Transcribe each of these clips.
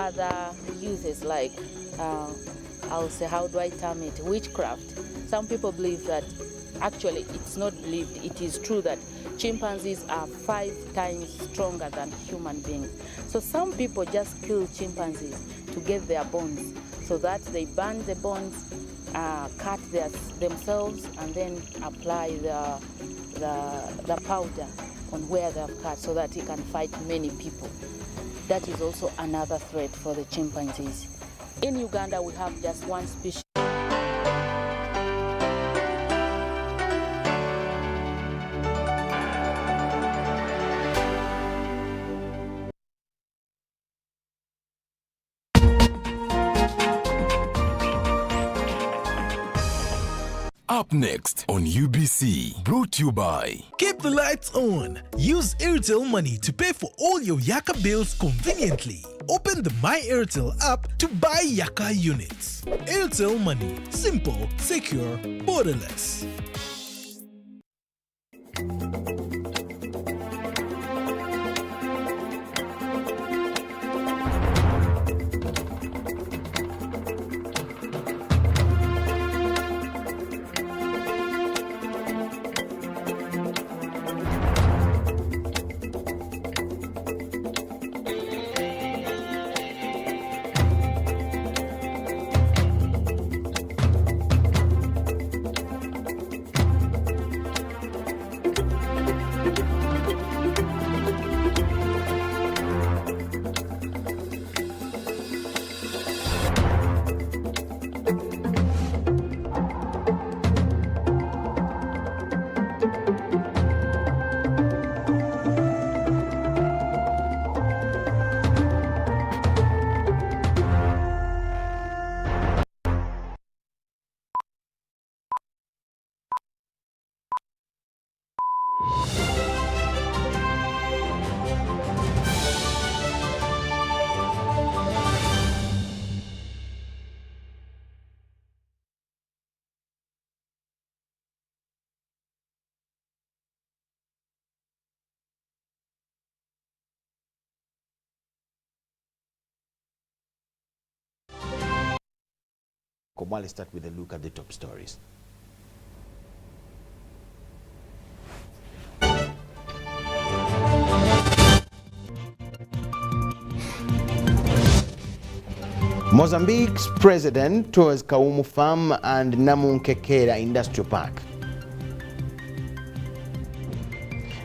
other uses like, I'll say, how do I term it, witchcraft. Some people believe that, actually it's not believed, it is true that chimpanzees are 5 times stronger than human beings. So some people just kill chimpanzees to get their bones, so that they burn the bones, cut themselves, and then apply the powder on where they have cut, so that he can fight many people. That is also another threat for the chimpanzees. In Uganda, we have just one species. Up next on UBC, brought to you by... Keep the lights on. Use Airtel Money to pay for all your Yaka bills conveniently. Open the My Airtel app to buy Yaka units. Airtel Money. Simple, secure, borderless. Let's start with a look at the top stories. Mozambique's president tours Kaumu Farm and Namunkekera Industrial Park.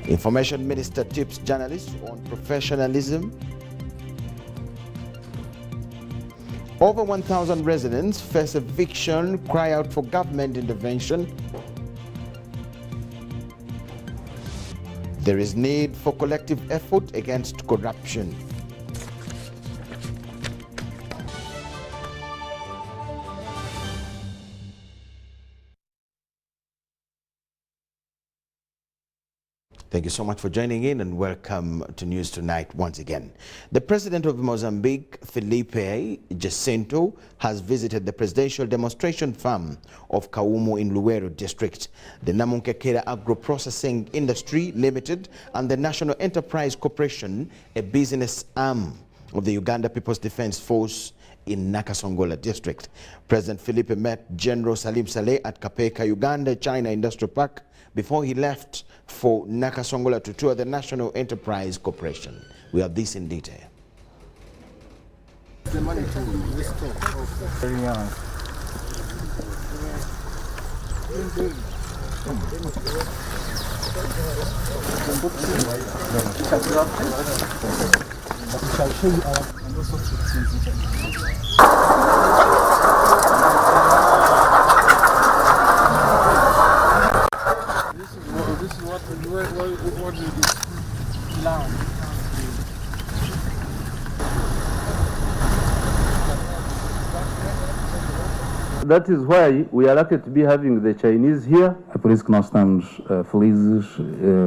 Information Minister tips journalists on professionalism. Over 1,000 residents face eviction, cry out for government intervention. There is need for collective effort against corruption. Thank you so much for joining in and welcome to News Tonight once again. The president of Mozambique, Felipe Jacinto, has visited the presidential demonstration farm of Kaumu in Luero district. The Namunkekera Agro-Processing Industry Limited and the National Enterprise Corporation, a business arm of the Uganda People's Defense Force in Nakasongola district. President Felipe met General Salim Saleh at Kapeka, Uganda China Industrial Park before he left for Nakasongola to tour the National Enterprise Corporation. We have this in detail. The money to this very young. That is why we are lucky to be having the Chinese here. É por isso que nós estamos felizes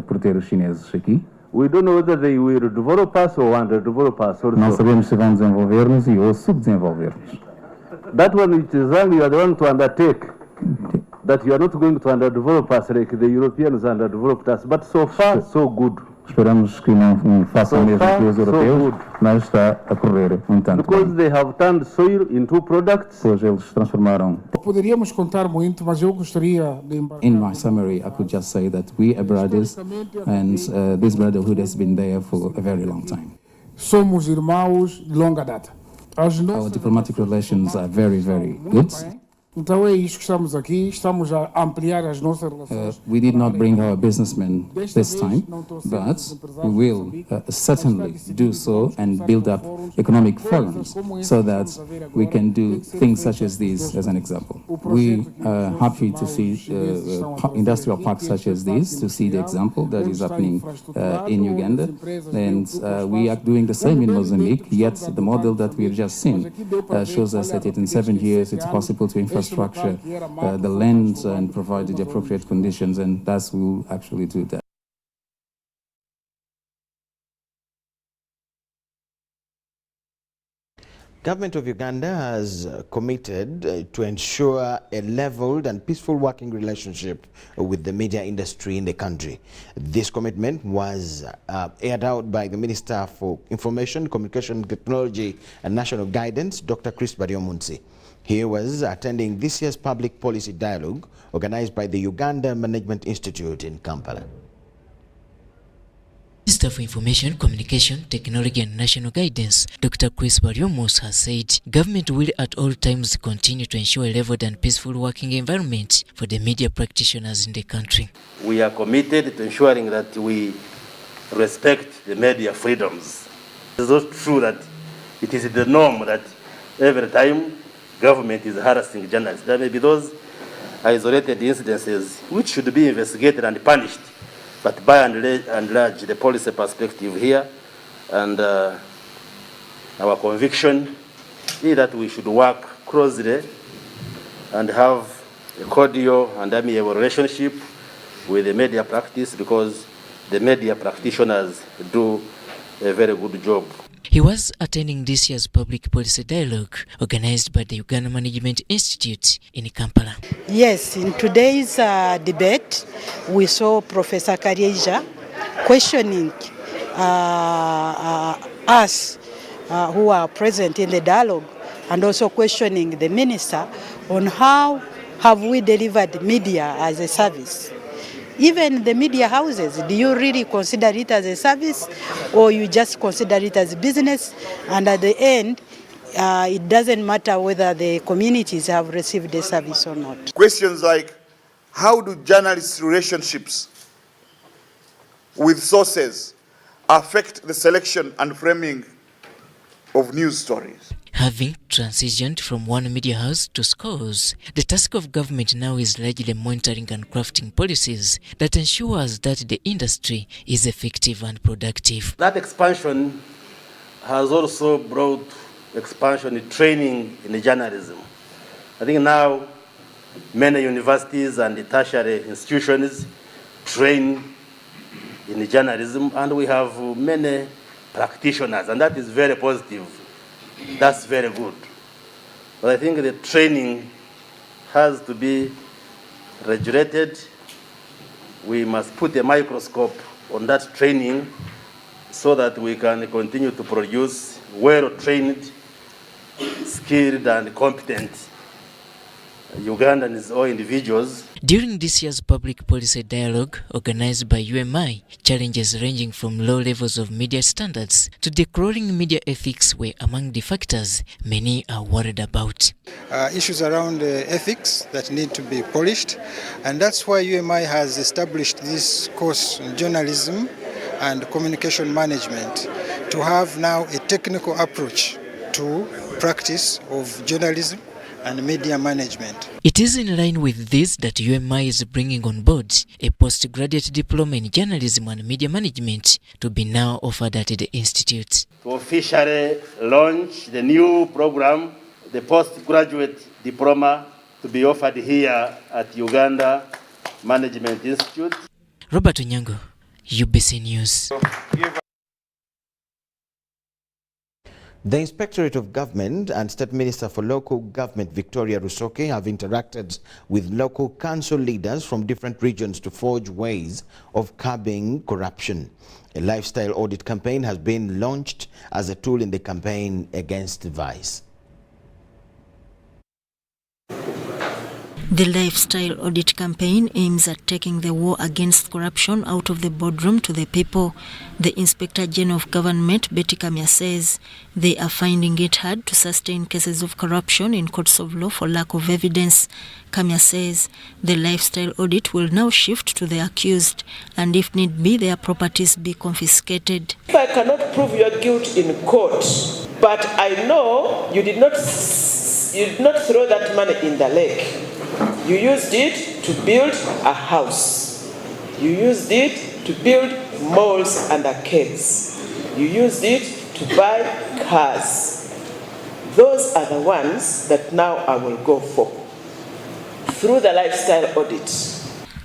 por ter os chineses aqui. We don't know whether they will develop us or underdevelop us. Não sabemos se vão desenvolver-nos ou subdesenvolver-nos. That one it is only you are the one to undertake. That you are not going to underdevelop us like the Europeans underdeveloped us. But so far, so good. Esperamos que não façam mesmo que os europeus, mas está a correr tanto Because bem. they have turned soil into products. Pois eles transformaram. Poderíamos contar muito, mas eu gostaria de embarcar. In my summary, I could just say that we are brothers, and this brotherhood has been there for a very long time. Somos irmãos de longa data. Our diplomatic relations are very, very good. Então é isso que estamos aqui, estamos a ampliar as nossas relações. We did not bring our businessmen this time, but we will certainly do so and build up economic forums so that we can do things such as these as an example. We are happy to see industrial parks such as these, to see the example that is happening in Uganda, and we are doing the same in Mozambique, yet the model that we have just seen shows us that in 7 years it's possible to infrastructure the land and provide the appropriate conditions, and thus we will actually do that. Government of Uganda has committed to ensure a leveled and peaceful working relationship with the media industry in the country. This commitment was aired out by the Minister for Information, Communication Technology and National Guidance, Dr. Chris Baryomunsi. He was attending this year's public policy dialogue organized by the Uganda Management Institute in Kampala. Minister for Information, Communication, Technology and National Guidance, Dr. Chris Baryomunsi has said government will at all times continue to ensure a leveled and peaceful working environment for the media practitioners in the country. We are committed to ensuring that we respect the media freedoms. It's not true that it is the norm that every time government is harassing journalists. There may be those isolated incidences which should be investigated and punished. But by and large, the policy perspective here and our conviction is that we should work closely and have a cordial and amiable relationship with the media practice, because the media practitioners do a very good job. He was attending this year's public policy dialogue organized by the Uganda Management Institute in Kampala. Yes, in today's debate, we saw Professor Karyeja questioning us who are present in the dialogue, and also questioning the minister on how have we delivered media as a service. Even the media houses, do you really consider it as a service, or you just consider it as business, and at the end, it doesn't matter whether the communities have received the service or not? Questions like, how do journalists' relationships with sources affect the selection and framing of news stories? Having transitioned from one media house to scores, the task of government now is largely monitoring and crafting policies that ensures that the industry is effective and productive. That expansion has also brought expansion in training in journalism. I think now many universities and tertiary institutions train in journalism, and we have many practitioners, and that is very positive. That's very good. But I think the training has to be regulated. We must put a microscope on that training so that we can continue to produce well-trained, skilled and competent Ugandans or individuals. During this year's public policy dialogue organized by UMI, challenges ranging from low levels of media standards to declaring media ethics were among the factors many are worried about. Issues around ethics that need to be polished, and that's why UMI has established this course in journalism and communication management to have now a technical approach to practice of journalism and media management. It is in line with this that UMI is bringing on board a postgraduate diploma in journalism and media management to be now offered at the institute. To officially launch the new program, the postgraduate diploma, to be offered here at Uganda Management Institute. Robert Onyango, UBC News. The Inspectorate of Government and State Minister for Local Government Victoria Rusoke have interacted with local council leaders from different regions to forge ways of curbing corruption. A lifestyle audit campaign has been launched as a tool in the campaign against vice. The lifestyle audit campaign aims at taking the war against corruption out of the boardroom to the people. The Inspector General of Government, Betty Kamya, says they are finding it hard to sustain cases of corruption in courts of law for lack of evidence. Kamya says the lifestyle audit will now shift to the accused and if need be, their properties be confiscated. If I cannot prove your guilt in court, but I know you did not throw that money in the lake. You used it to build a house. You used it to build malls and arcades. You used it to buy cars. Those are the ones that now I will go for through the lifestyle audit.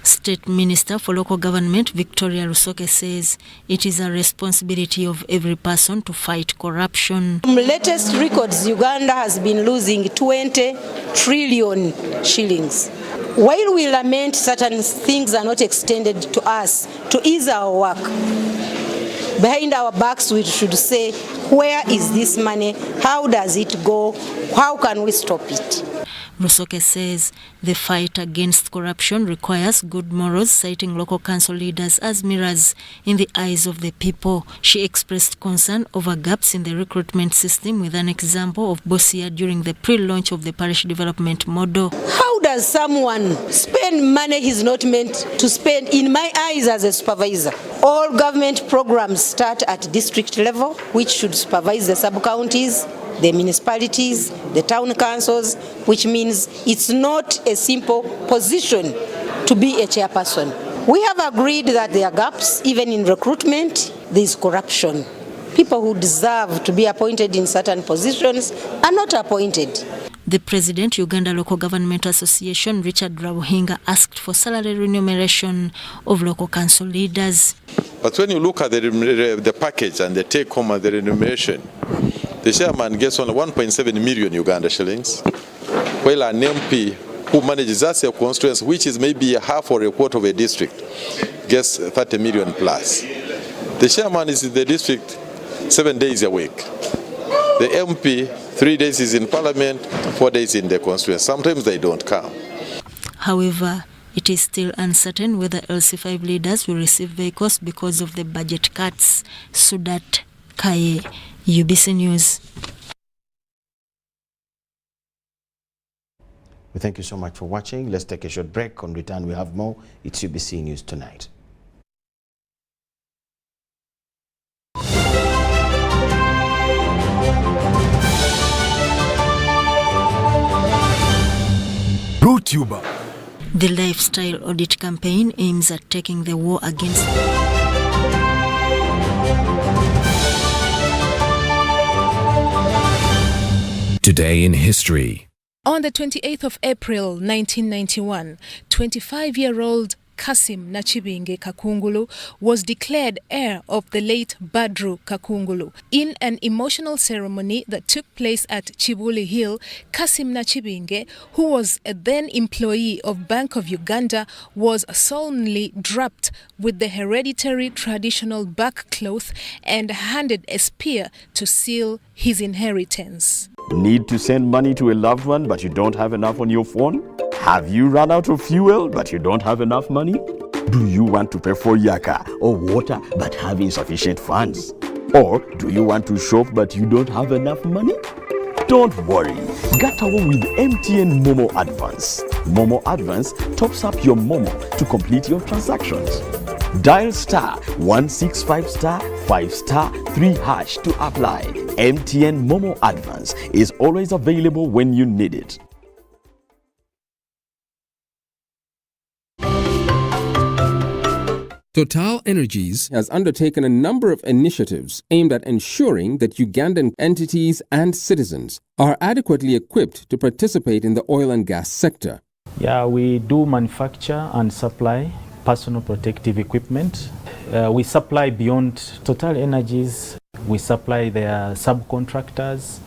State Minister for Local Government Victoria Rusoke says it is a responsibility of every person to fight corruption. From latest records, Uganda has been losing 20 trillion shillings. While we lament certain things are not extended to us to ease our work, behind our backs we should say, where is this money? How does it go? How can we stop it? Rusoke says the fight against corruption requires good morals, citing local council leaders as mirrors in the eyes of the people. She expressed concern over gaps in the recruitment system with an example of Bosia during the pre-launch of the parish development model. How does someone spend money he's not meant to spend, in my eyes as a supervisor? All government programs start at district level, which should supervise the sub-counties, the municipalities, the town councils, which means it's not a simple position to be a chairperson. We have agreed that there are gaps, even in recruitment, there is corruption. People who deserve to be appointed in certain positions are not appointed. The President, Uganda Local Government Association, Richard Rabuhinga, asked for salary remuneration of local council leaders. But when you look at the package and the take home and the remuneration, the chairman gets only 1.7 million Uganda shillings, while an MP who manages as a constituency, which is maybe a half or a quarter of a district, gets 30 million plus. The chairman is in the district 7 days a week. The MP, 3 days is in parliament, 4 days in the constituency. Sometimes they don't come. However, it is still uncertain whether LC5 leaders will receive vehicles because of the budget cuts. Sudat Kaye, UBC News. We thank you so much for watching. Let's take a short break. On return, we have more. It's UBC News Tonight. YouTuber. The lifestyle audit campaign aims at taking the war against Today in history. On the 28th of April 1991, 25-year-old Kassim Nachibinge Kakungulu was declared heir of the late Badru Kakungulu. In an emotional ceremony that took place at Chibuli Hill, Kassim Nachibinge, who was a then employee of Bank of Uganda, was solemnly draped with the hereditary traditional backcloth and handed a spear to seal his inheritance. Need to send money to a loved one but you don't have enough on your phone? Have you run out of fuel but you don't have enough money? Do you want to pay for yaka or water but have insufficient funds? Or do you want to shop but you don't have enough money? Don't worry, get away with Mtn Mobile Advance. Mobile Advance tops up your Momo to complete your transactions. Dial *165*5*3# to apply. Mtn Mobile Advance is always available when you need it. Total Energies has undertaken a number of initiatives aimed at ensuring that Ugandan entities and citizens are adequately equipped to participate in the oil and gas sector. Yeah, we do manufacture and supply personal protective equipment. We supply beyond Total Energies We supply their subcontractors.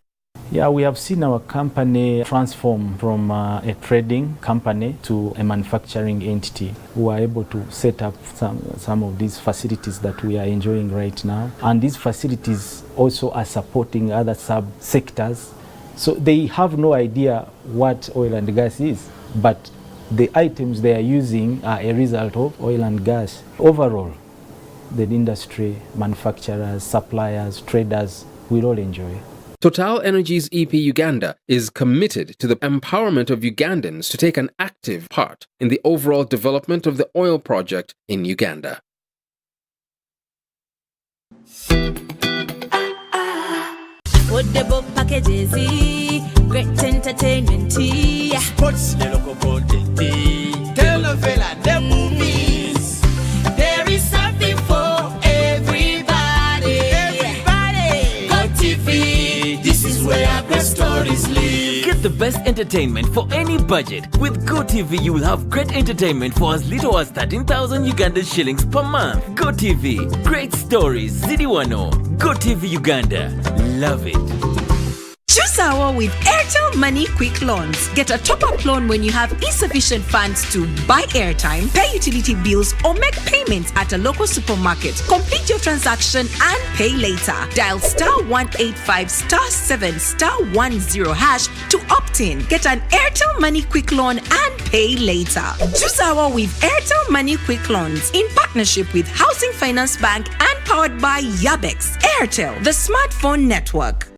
Yeah, we have seen our company transform from a trading company to a manufacturing entity. We are able to set up some of these facilities that we are enjoying right now. And these facilities also are supporting other sub-sectors. So they have no idea what oil and gas is, but the items they are using are a result of oil and gas. Overall, the industry, manufacturers, suppliers, traders will all enjoy. Total Energies EP Uganda is committed to the empowerment of Ugandans to take an active part in the overall development of the oil project in Uganda. Football packages, great entertainment, sports, local content, telenovela, the movies. There is something for everybody. Go TV, this is where great stories live. Get the best entertainment for any budget. With GoTV, you will have great entertainment for as little as 13,000 Ugandan shillings per month. GoTV, great stories, Zidiwano. GoTV Uganda, love it. Choose our with Airtel Money Quick Loans. Get a top-up loan when you have insufficient funds to buy airtime, pay utility bills, or make payments at a local supermarket. Complete your transaction and pay later. Dial *185*7*10# to opt in. Get an Airtel Money Quick Loan and pay later. Choose our with Airtel Money Quick Loans in partnership with Housing Finance Bank and powered by Yabex. Airtel, the smartphone network.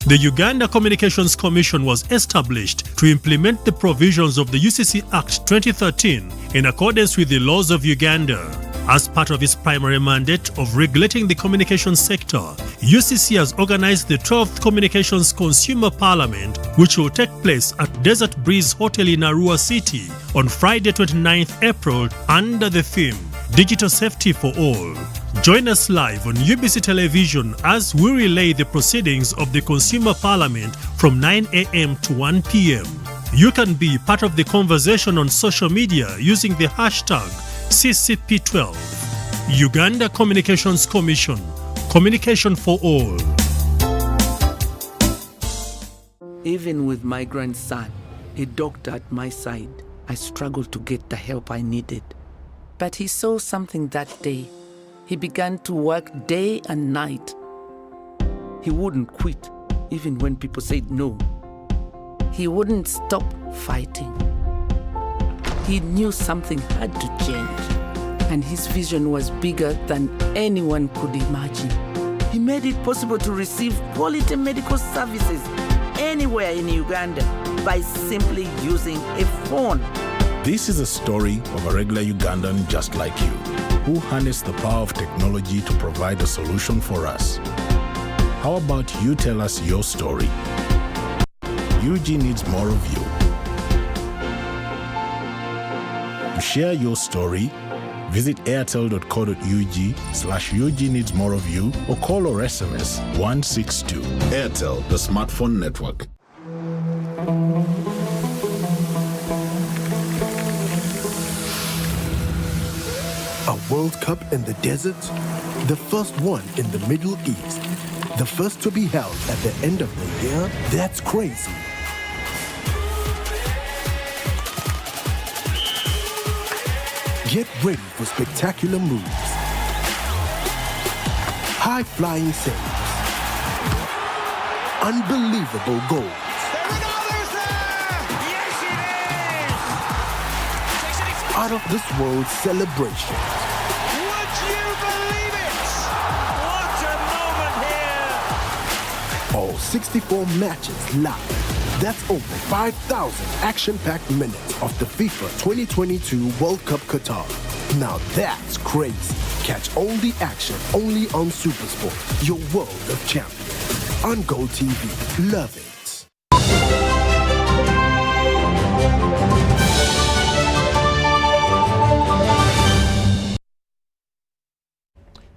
The Uganda Communications Commission was established to implement the provisions of the UCC Act 2013 in accordance with the laws of Uganda. As part of its primary mandate of regulating the communications sector, UCC has organized the 12th Communications Consumer Parliament, which will take place at Desert Breeze Hotel in Arua City on Friday 29th April under the theme Digital Safety for All. Join us live on UBC Television as we relay the proceedings of the Consumer Parliament from 9 a.m. to 1 p.m. You can be part of the conversation on social media using the hashtag CCP12. Uganda Communications Commission. Communication for all. Even with my grandson, a doctor at my side, I struggled to get the help I needed. But he saw something that day. He began to work day and night. He wouldn't quit, even when people said no. He wouldn't stop fighting. He knew something had to change, and his vision was bigger than anyone could imagine. He made it possible to receive quality medical services anywhere in Uganda by simply using a phone. This is a story of a regular Ugandan just like you, who harnessed the power of technology to provide a solution for us. How about you tell us your story? UG needs more of you. To share your story, visit airtel.co.ug/UG needs more of you or call or SMS 162. Airtel, the smartphone network. A World Cup in the desert? The first one in the Middle East. The first to be held at the end of the year? That's crazy. Get ready for spectacular moves, high-flying saves, unbelievable goals. Out of this world celebration. Would you believe it? What a moment here! All 64 matches live. That's over 5,000 action-packed minutes of the FIFA 2022 World Cup Qatar. Now that's crazy. Catch all the action only on SuperSport, your world of champions. On Gold TV. Love it.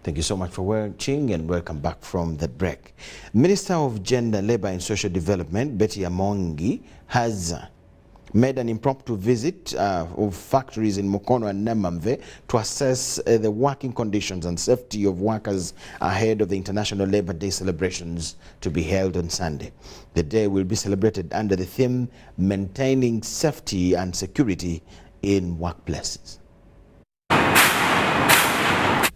Thank you so much for watching and welcome back from the break. Minister of Gender, Labour and Social Development, Betty Amongi, has made an impromptu visit of factories in Mukono and Namamve to assess the working conditions and safety of workers ahead of the International Labour Day celebrations to be held on Sunday. The day will be celebrated under the theme Maintaining Safety and Security in Workplaces.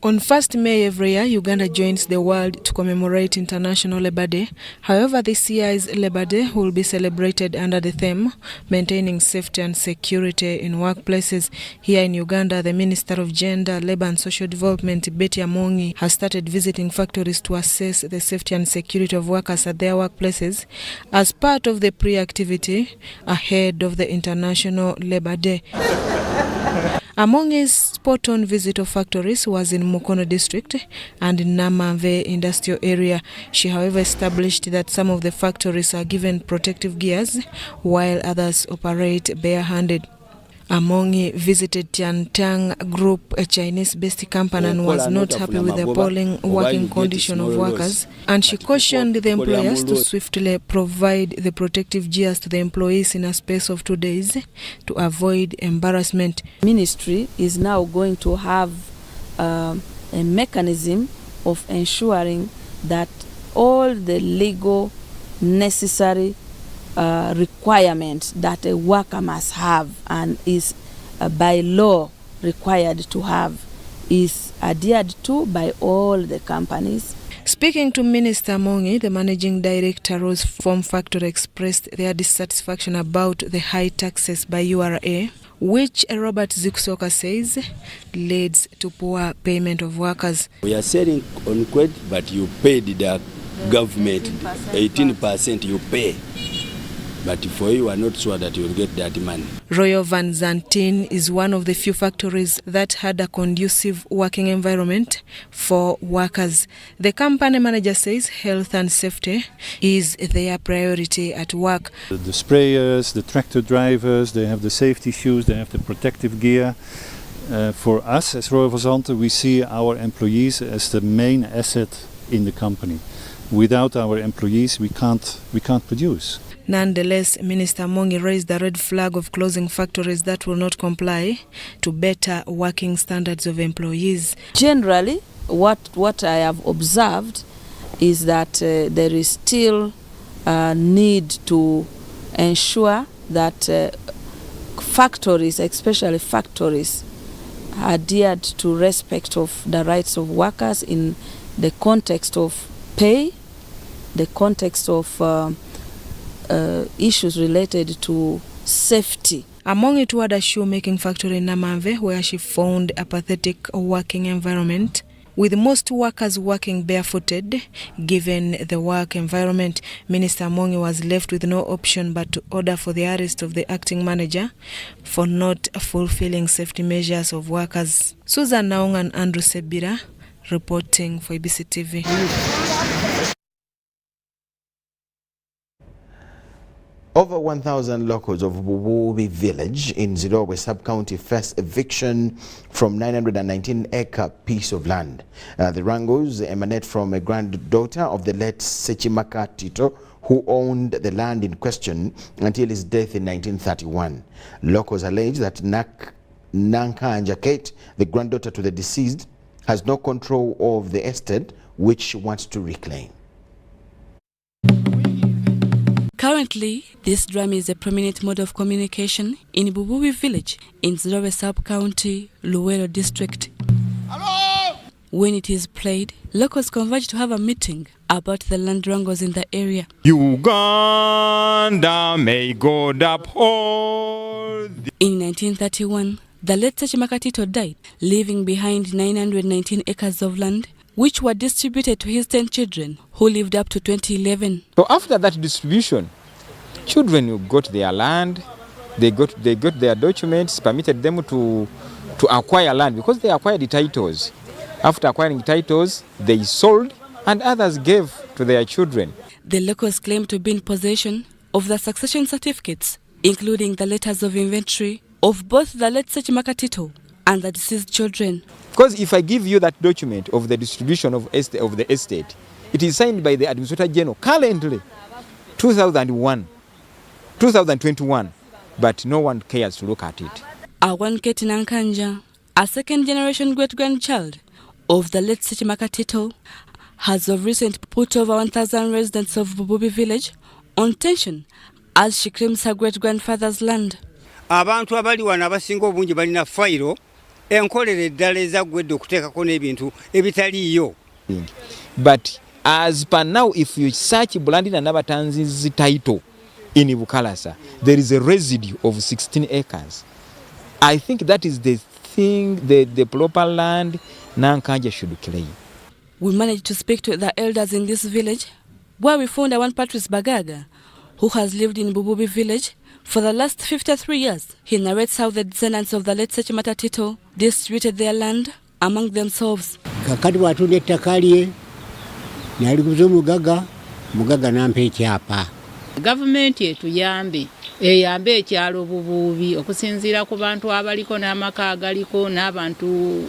On 1st May every year, Uganda joins the world to commemorate International Labour Day. However, this year's Labour Day will be celebrated under the theme Maintaining Safety and Security in Workplaces. Here in Uganda, the Minister of Gender, Labour and Social Development, Betty Amongi, has started visiting factories to assess the safety and security of workers at their workplaces as part of the pre-activity ahead of the International Labour Day. Among his spot-on visit of factories was in Mukono district and in Namamve industrial area. She, however, established that some of the factories are given protective gears while others operate bare-handed. Amongi visited Tiantang Group, a Chinese-based company, and was not happy with the appalling working condition of workers, and she cautioned the employers to swiftly provide the protective gears to the employees in a space of 2 days to avoid embarrassment. Ministry is now going to have a mechanism of ensuring that all the legal necessary requirement that a worker must have and is by law required to have is adhered to by all the companies. Speaking to Minister Amongi, the managing director Rose Form Factory expressed their dissatisfaction about the high taxes by URA, which Robert Zikusoka says leads to poor payment of workers. We are selling on credit, but you paid the government 18% you pay. But for you are not sure that you will get that money. Royal Van Zantin is one of the few factories that had a conducive working environment for workers. The company manager says health and safety is their priority at work. The sprayers, the tractor drivers, they have the safety shoes, they have the protective gear. For us as Royal Van Zanten, we see our employees as the main asset in the company. Without our employees, we can't produce. Nonetheless, Minister Amongi raised the red flag of closing factories that will not comply to better working standards of employees. Generally, what I have observed is that there is still a need to ensure that factories, especially factories, adhered to respect of the rights of workers in the context of pay, the context of issues related to safety. Among it was a shoemaking factory in Namamve, where she found a pathetic working environment, with most workers working barefooted. Given the work environment, Minister Amongi was left with no option but to order for the arrest of the acting manager for not fulfilling safety measures of workers. Susan Naung and Andrew Sebira reporting for UBC TV. Over 1,000 locals of Bububi village in Zimbabwe sub-county faced eviction from 919-acre piece of land. The wrangles emanate from a granddaughter of the late Sechimaka Tito, who owned the land in question until his death in 1931. Locals allege that Nankanja Kate, the granddaughter to the deceased, has no control of the estate which she wants to reclaim. Currently, this drum is a prominent mode of communication in Bububi village in Zimbabwe sub-county, Luwero district. Hello! When it is played, locals converge to have a meeting about the land wrangles in the area. Uganda may God uphold. In 1931, the late Sechimaka Tito died, leaving behind 919 acres of land, which were distributed to his 10 children, who lived up to 2011. So after that distribution, children who got their land, they got their documents, permitted them to acquire land because they acquired the titles. After acquiring titles, they sold and others gave to their children. The locals claim to be in possession of the succession certificates, including the letters of inventory of both the late Sechimaka Tito and the deceased children. Because if I give you that document of the distribution of the estate, it is signed by the Administrator General currently, 2021. but no one cares to look at it. Awanketi Nankanja, a second-generation great-grandchild of the late Sechimaka Tito, has of recent put over 1,000 residents of Bububi village on tension as she claims her great-grandfather's land. Abantu abali wana abasinga obungi balina fayiro enkolere eddala ezaggwedde okuteekako n'ebintu ebitaliiyo. But as per now, if you search Bulandina Nabatanzi's title in Bukalasa, there is a residue of 16 acres. I think that is the thing, the proper land Nankanja should claim. We managed to speak to the elders in this village, where we found one Patrice Bagaga, who has lived in Bububi village for the last 53 years. He narrates how the descendants of the late Sechimata Tito distributed their land among themselves. Kakati watunde takaliye, nalikuzo mugaga nampe ekyapa. Government etuyambe eyambe ekyalo Bububi okusinziira ku bantu abaliko n'amaka agaliko n'abantu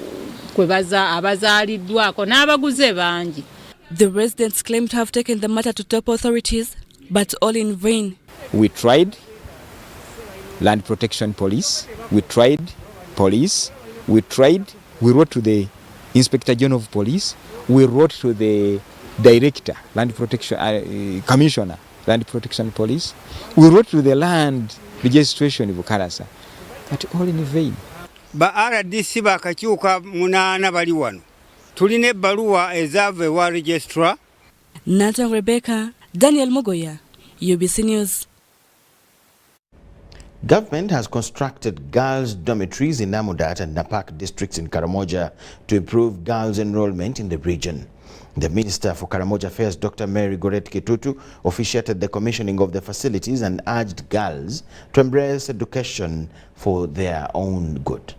kwebaza abazaaliddwako n'abaguze bangi. The residents claim to have taken the matter to top authorities, but all in vain. We tried Land Protection Police, we tried police, we wrote to the Inspector General of Police, we wrote to the Director, Land Protection, Commissioner, Land Protection Police, we wrote to the Land Registration of Bukalasa, but all in vain. Ba RDC bakakyuka munana bali wano. Tuline ebbaluwa ezaava ewa registrar. Nathan Rebecca, Daniel Mogoya, UBC News. Government has constructed girls' dormitories in Namudat and Napak districts in Karamoja to improve girls' enrollment in the region. The Minister for Karamoja Affairs, Dr. Mary Goret Kitutu, officiated the commissioning of the facilities and urged girls to embrace education for their own good.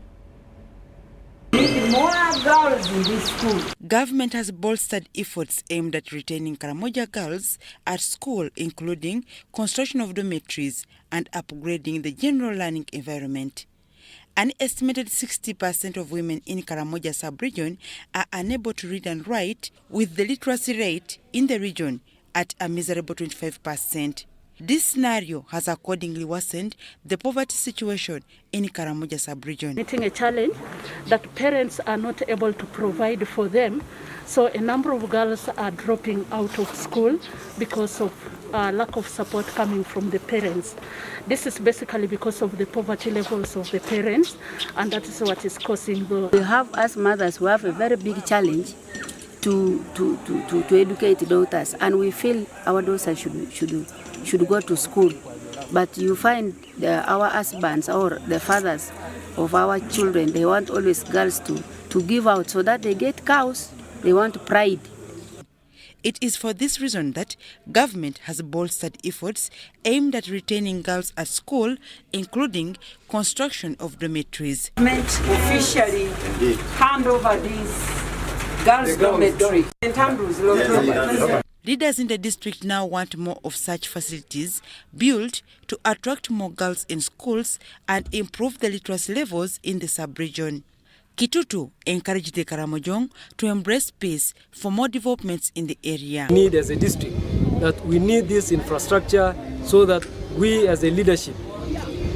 More girls in this school. Government has bolstered efforts aimed at retaining Karamoja girls at school, including construction of dormitories and upgrading the general learning environment. An estimated 60% of women in Karamoja sub-region are unable to read and write, with the literacy rate in the region at a miserable 25%. This scenario has accordingly worsened the poverty situation in Karamoja sub-region. Meeting a challenge that parents are not able to provide for them, so a number of girls are dropping out of school because of lack of support coming from the parents. This is basically because of the poverty levels of the parents, and that is what is causing the... We have, as mothers, we have a very big challenge to educate daughters, and we feel our daughters should go to school. But you find our husbands or the fathers of our children, they want always girls to give out so that they get cows. They want pride. It is for this reason that government has bolstered efforts aimed at retaining girls at school, including construction of dormitories. Government officially hand over these girls' dormitory. Leaders in the district now want more of such facilities built to attract more girls in schools and improve the literacy levels in the sub-region. Kitutu encouraged the Karamojong to embrace peace for more developments in the area. Need as a district that we need this infrastructure so that we as a leadership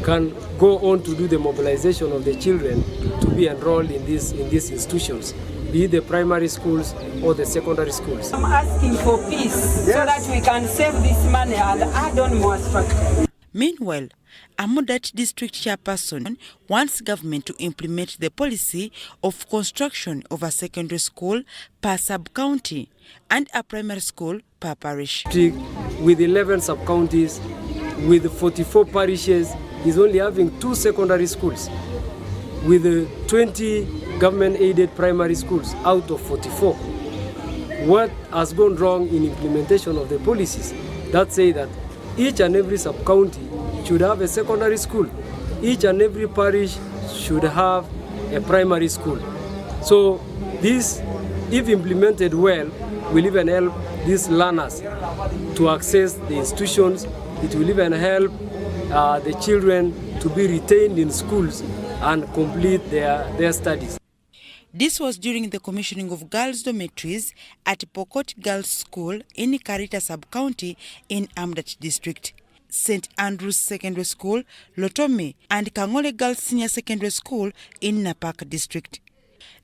can go on to do the mobilization of the children to be enrolled in these institutions, be it the primary schools or the secondary schools. I'm asking for peace so that we can save this money and add on more structure. Meanwhile, Amudat district chairperson wants government to implement the policy of construction of a secondary school per sub-county and a primary school per parish. With 11 sub-counties, with 44 parishes, is only having 2 secondary schools, with 20 government-aided primary schools out of 44. What has gone wrong in implementation of the policies that say that each and every sub-county should have a secondary school, each and every parish should have a primary school. So this, if implemented well, will even help these learners to access the institutions. It will even help the children to be retained in schools and complete their studies. This was during the commissioning of girls' dormitories at Pokot Girls' School in Karita Sub-County in Amdat District. St. Andrews Secondary School, Lotome, and Kangole Girls Senior Secondary School in Napak District.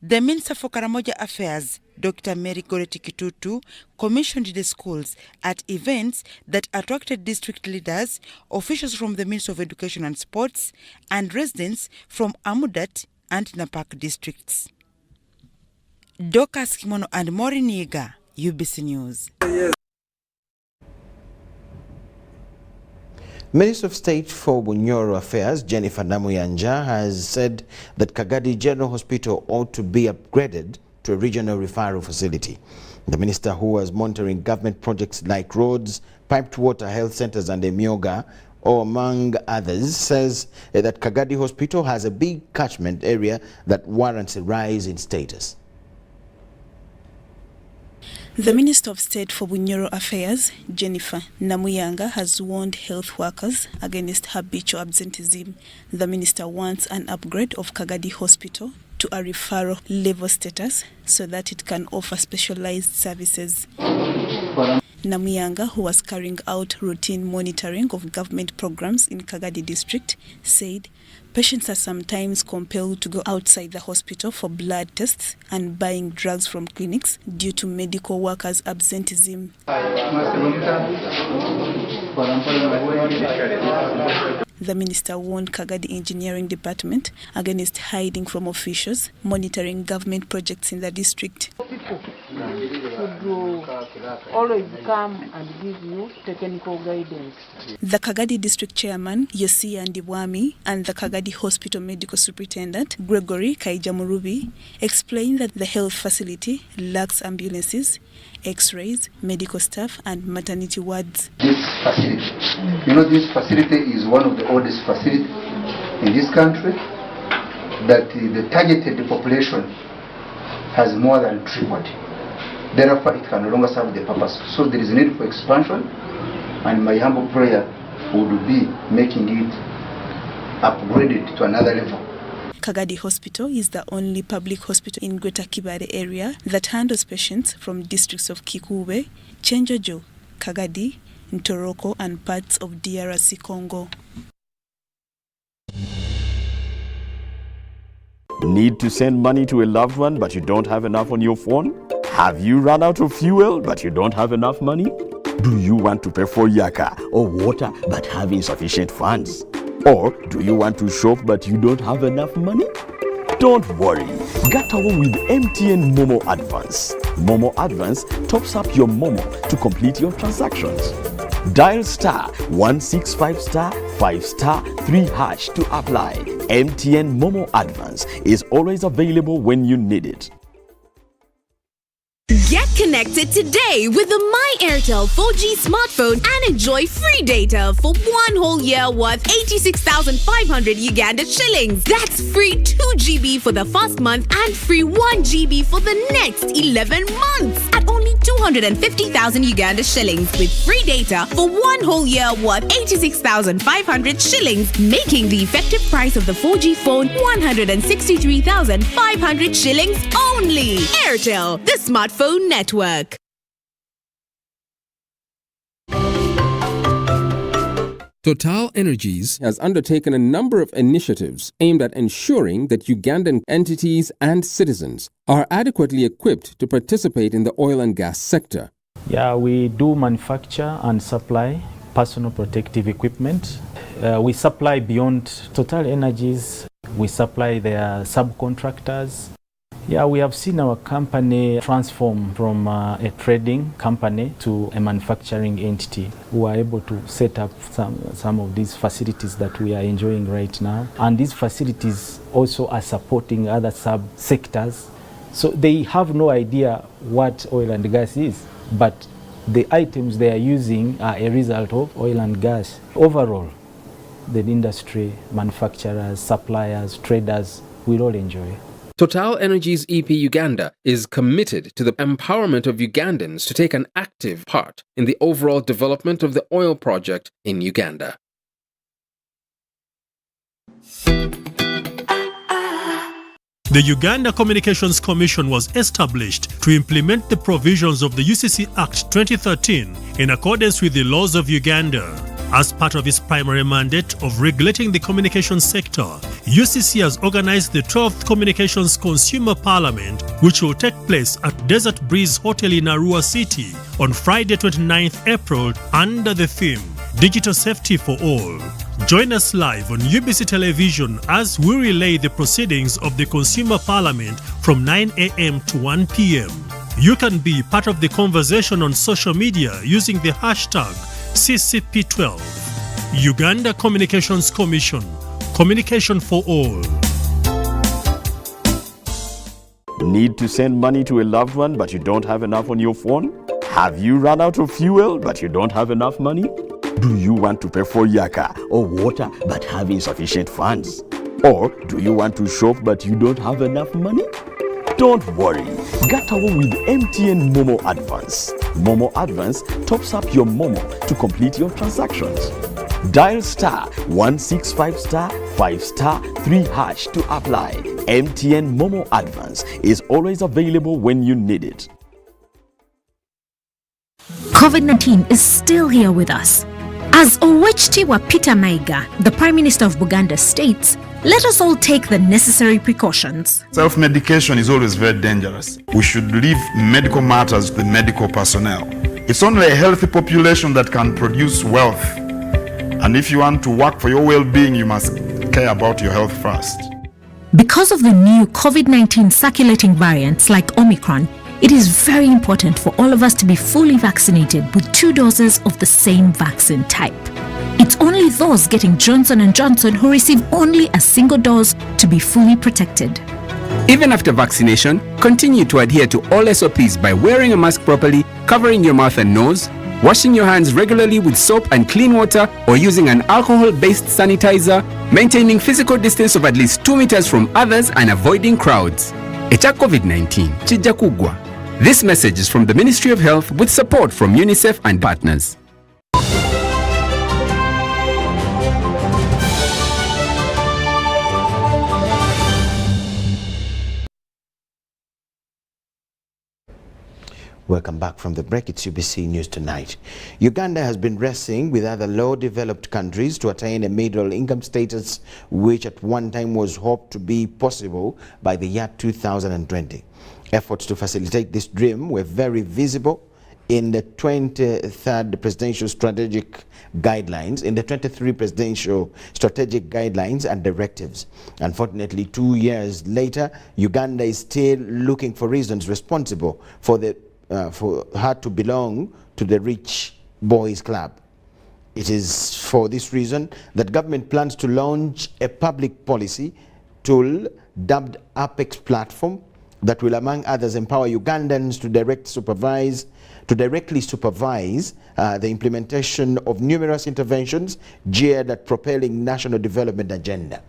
The Minister for Karamoja Affairs, Dr. Mary Goreti Kitutu, commissioned the schools at events that attracted district leaders, officials from the Ministry of Education and Sports, and residents from Amudat and Napak districts. Dokas Kimono and Maureen Yeager, UBC News. Minister of State for Bunyoro Affairs, Jennifer Namuyanja, has said that Kagadi General Hospital ought to be upgraded to a regional referral facility. The minister, who was monitoring government projects like roads, piped water, health centers, and Emyoga, or among others, says that Kagadi Hospital has a big catchment area that warrants a rise in status. The Minister of State for Bunyoro Affairs, Jennifer Namuyanja, has warned health workers against habitual absenteeism. The minister wants an upgrade of Kagadi Hospital to a referral level status so that it can offer specialized services. Namuyanja, who was carrying out routine monitoring of government programs in Kagadi district, said patients are sometimes compelled to go outside the hospital for blood tests and buying drugs from clinics due to medical workers' absenteeism. The minister warned Kagadi Engineering Department against hiding from officials monitoring government projects in the district. People should always come and give you technical guidance. The Kagadi District Chairman, Yosia Ndiwami, and the Kagadi Hospital Medical Superintendent, Gregory Kaijamurubi, explained that the health facility lacks ambulances, x-rays, medical staff, and maternity wards. This facility, this facility is one of the oldest facilities in this country, that the targeted population has more than tripled. Therefore, it can no longer serve the purpose. So there is a need for expansion, and my humble prayer would be making it upgraded to another level. Kagadi Hospital is the only public hospital in Greater Kibale area that handles patients from districts of Kikube, Chenjojo, Kagadi, Ntoroko, and parts of DRC Congo. Need to send money to a loved one but you don't have enough on your phone? Have you run out of fuel but you don't have enough money? Do you want to pay for yaka or water but have insufficient funds? Or do you want to shop but you don't have enough money? Don't worry, get away with Mtn Mobile Advance. Mobile Advance tops up your Momo to complete your transactions. Dial *165*5*3# to apply. Mtn Mobile Advance is always available when you need it. Get connected today with the My Airtel 4G smartphone and enjoy free data for 1 whole year worth 86,500 Uganda shillings. That's free 2 GB for the first month and free 1 GB for the next 11 months at only 250,000 Uganda shillings with free data for 1 whole year worth 86,500 shillings, making the effective price of the 4G phone 163,500 shillings only. Airtel, the smartphone network. Total Energies has undertaken a number of initiatives aimed at ensuring that Ugandan entities and citizens are adequately equipped to participate in the oil and gas sector. Yeah, we do manufacture and supply personal protective equipment. We supply beyond Total Energies. We supply their subcontractors. Yeah, we have seen our company transform from a trading company to a manufacturing entity. We are able to set up some of these facilities that we are enjoying right now. And these facilities also are supporting other sub-sectors. So they have no idea what oil and gas is, but the items they are using are a result of oil and gas. Overall, the industry, manufacturers, suppliers, traders will all enjoy. Total Energies EP Uganda is committed to the empowerment of Ugandans to take an active part in the overall development of the oil project in Uganda. The Uganda Communications Commission was established to implement the provisions of the UCC Act 2013 in accordance with the laws of Uganda. As part of its primary mandate of regulating the communications sector, UCC has organized the 12th Communications Consumer Parliament, which will take place at Desert Breeze Hotel in Arua City on Friday 29th April under the theme Digital Safety for All. Join us live on UBC Television as we relay the proceedings of the Consumer Parliament from 9 a.m. to 1 p.m. You can be part of the conversation on social media using the hashtag CCP12. Uganda Communications Commission. Communication for all. Need to send money to a loved one but you don't have enough on your phone? Have you run out of fuel but you don't have enough money? Do you want to pay for yaka or water but have insufficient funds? Or do you want to shop but you don't have enough money? Don't worry, get away with Mtn Mobile Advance. Mobile Advance tops up your Momo to complete your transactions. Dial *165*5*3# to apply. Mtn Mobile Advance is always available when you need it. COVID-19 is still here with us. As Owechitiwa Peter Maiga, the Prime Minister of Buganda, states, let us all take the necessary precautions. Self-medication is always very dangerous. We should leave medical matters to the medical personnel. It's only a healthy population that can produce wealth. And if you want to work for your well-being, you must care about your health first. Because of the new COVID-19 circulating variants like Omicron, it is very important for all of us to be fully vaccinated with 2 doses of the same vaccine type. It's only those getting Johnson & Johnson who receive only a single dose to be fully protected. Even after vaccination, continue to adhere to all SOPs by wearing a mask properly, covering your mouth and nose, washing your hands regularly with soap and clean water or using an alcohol-based sanitizer, maintaining physical distance of at least 2 meters from others and avoiding crowds. Echa COVID-19, chija kugwa. This message is from the Ministry of Health with support from UNICEF and partners. Welcome back from the break. It's UBC News Tonight. Uganda has been wrestling with other low-developed countries to attain a middle-income status, which at one time was hoped to be possible by the year 2020. Efforts to facilitate this dream were very visible in the 23rd Presidential Strategic Guidelines, in the 23 Presidential Strategic Guidelines and Directives. Unfortunately, 2 years later, Uganda is still looking for reasons responsible for her to belong to the rich boys club. It is for this reason that government plans to launch a public policy tool dubbed Apex Platform that will, among others, empower Ugandans to directly supervise the implementation of numerous interventions geared at propelling national development agenda.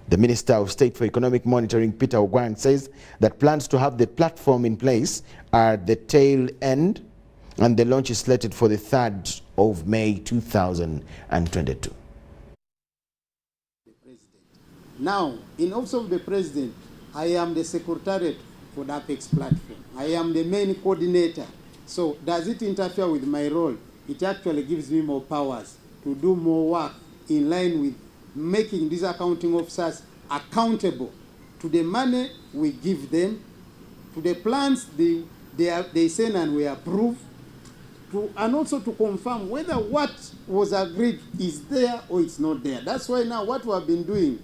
The Minister of State for Economic Monitoring, Peter Ogwang, says that plans to have the platform in place are at the tail end, and the launch is slated for the 3rd of May 2022. Now, in office of the President, I am the Secretariat for the Apex Platform. I am the main coordinator. So does it interfere with my role? It actually gives me more powers to do more work in line with making these accounting officers accountable to the money we give them, to the plans they send and we approve, and also to confirm whether what was agreed is there or it's not there. That's why now what we have been doing,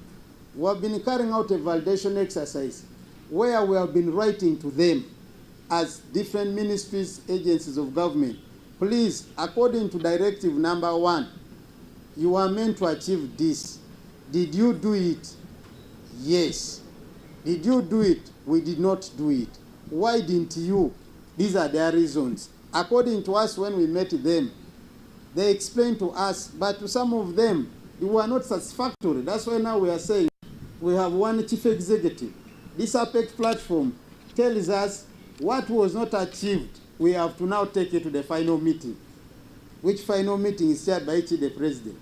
we have been carrying out a validation exercise where we have been writing to them as different ministries, agencies of government. Please, according to directive number 1, you are meant to achieve this. Did you do it? Yes. Did you do it? We did not do it. Why didn't you? These are their reasons. According to us, when we met them, they explained to us, but to some of them, they were not satisfactory. That's why now we are saying we have one chief executive. This Apex Platform tells us what was not achieved. We have to now take it to the final meeting, which final meeting is chaired by the President.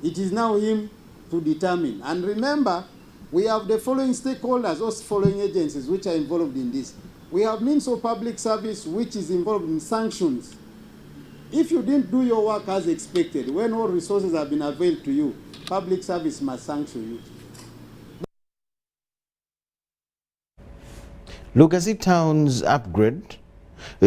It is now him to determine. And remember, we have the following stakeholders, those following agencies which are involved in this. We have Means of Public Service, which is involved in sanctions. If you didn't do your work as expected, when all resources have been availed to you, public service must sanction you. Lugazi Town's upgrade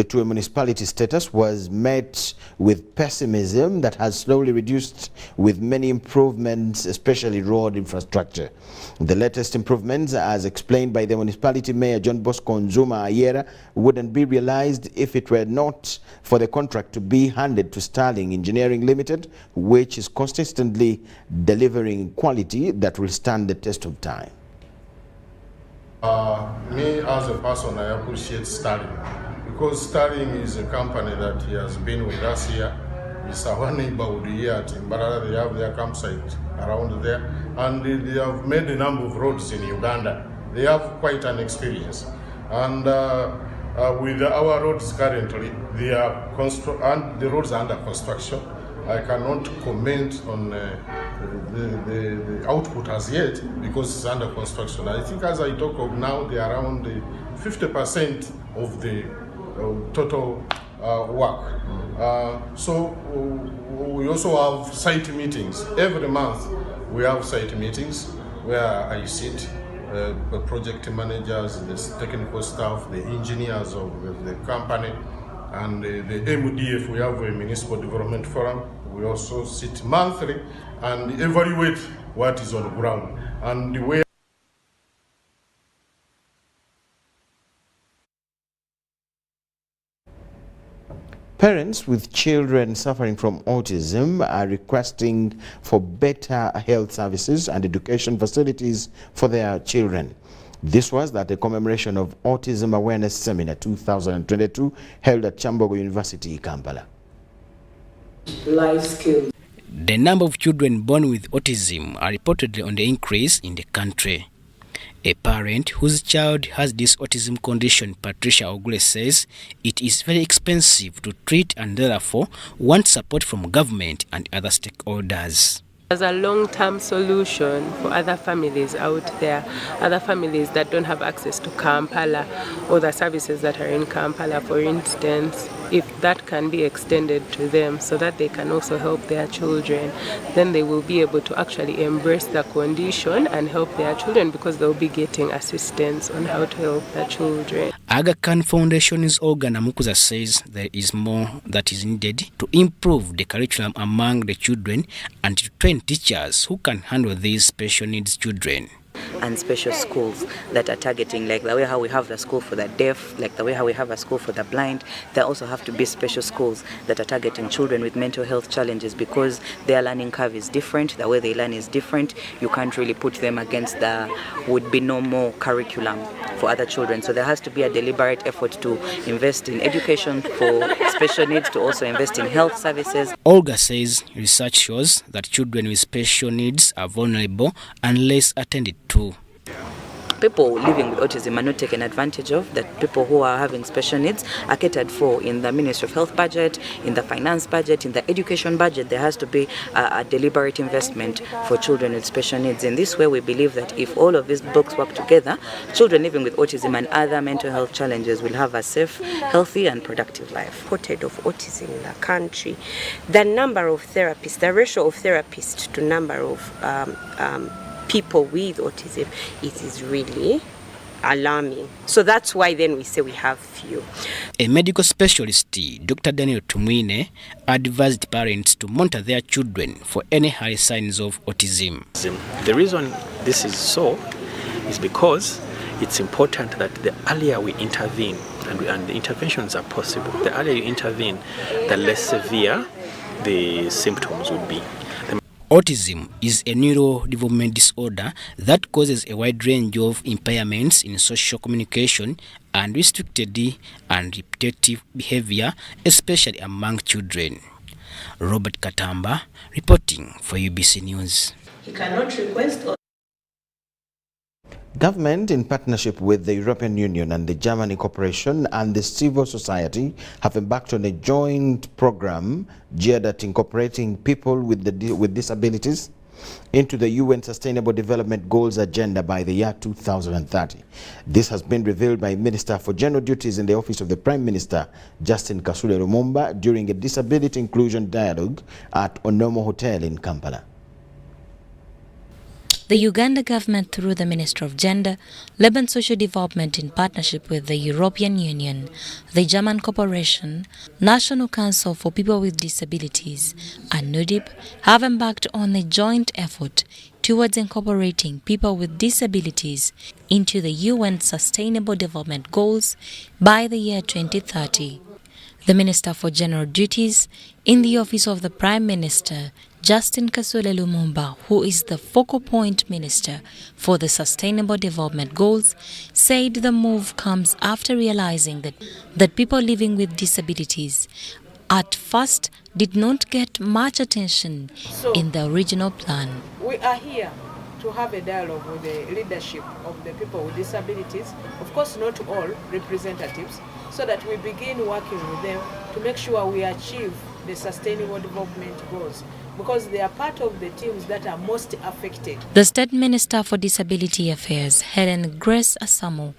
to a municipality status was met with pessimism that has slowly reduced with many improvements, especially road infrastructure. The latest improvements, as explained by the municipality mayor John Bosco Nzuma Ayera, wouldn't be realized if it were not for the contract to be handed to Sterling Engineering Limited, which is consistently delivering quality that will stand the test of time. Me as a person, I appreciate Sterling, because Sterling is a company that he has been with us here. It's our neighborhood here at Mbarara. They have their campsite around there, and they have made a number of roads in Uganda. They have quite an experience, and with our roads currently, they are and the roads are under construction. I cannot comment on the output as yet because it's under construction. I think as I talk of now, they are around 50% of the total work. So we also have site meetings. Every month we have site meetings where I sit, the project managers, the technical staff, the engineers of the company, and the MDF. We have a municipal development forum. We also sit monthly and evaluate what is on the ground and the way. Parents with children suffering from autism are requesting for better health services and education facilities for their children. This was at the commemoration of Autism Awareness Seminar 2022 held at Chambogo University, Kampala. Life skills. The number of children born with autism are reportedly on the increase in the country. A parent whose child has this autism condition, Patricia Ogule, says it is very expensive to treat and therefore wants support from government and other stakeholders. As a long-term solution for other families out there, other families that don't have access to Kampala or the services that are in Kampala, for instance, if that can be extended to them so that they can also help their children, then they will be able to actually embrace the condition and help their children because they'll be getting assistance on how to help their children. Aga Khan Foundation's Olga Namukuza says there is more that is needed to improve the curriculum among the children and to train teachers who can handle these special needs children. And special schools that are targeting, like the way how we have the school for the deaf, like the way how we have a school for the blind, there also have to be special schools that are targeting children with mental health challenges because their learning curve is different, the way they learn is different. You can't really put them against the would be normal curriculum for other children. So there has to be a deliberate effort to invest in education for special needs, to also invest in health services. Olga says research shows that children with special needs are vulnerable and less attended to. People living with autism are not taken advantage of. That people who are having special needs are catered for in the Ministry of Health budget, in the finance budget, in the education budget. There has to be a deliberate investment for children with special needs. In this way, we believe that if all of these blocks work together, children living with autism and other mental health challenges will have a safe, healthy and productive life. Reported of autism in the country, the number of therapists, the ratio of therapists to number of people with autism, it is really alarming. So that's why then we say we have few. A medical specialist, Dr. Daniel Tumwine, advised parents to monitor their children for any high signs of autism. The reason this is so is because it's important that the earlier we intervene, and the interventions are possible, the earlier you intervene, the less severe the symptoms would be. Autism is a neurodevelopment disorder that causes a wide range of impairments in social communication and restricted and repetitive behavior, especially among children. Robert Katamba reporting for UBC News. He cannot request. Government, in partnership with the European Union and the Germany Corporation and the civil society, have embarked on a joint program geared at incorporating people with disabilities into the UN Sustainable Development Goals agenda by the year 2030. This has been revealed by Minister for General Duties in the Office of the Prime Minister, Justin Kasule Lumumba, during a disability inclusion dialogue at Onomo Hotel in Kampala. The Uganda government, through the Minister of Gender, Labour and Social Development in partnership with the European Union, the German Corporation, National Council for People with Disabilities, and NUDIP, have embarked on a joint effort towards incorporating people with disabilities into the UN Sustainable Development Goals by the year 2030. The Minister for General Duties in the Office of the Prime Minister, Justin Kasule Lumumba, who is the focal point minister for the Sustainable Development Goals, said the move comes after realizing that people living with disabilities at first did not get much attention in the original plan. We are here to have a dialogue with the leadership of the people with disabilities, of course not all representatives, so that we begin working with them to make sure we achieve the Sustainable Development Goals, because they are part of the teams that are most affected. The State Minister for Disability Affairs, Helen Grace Asamo,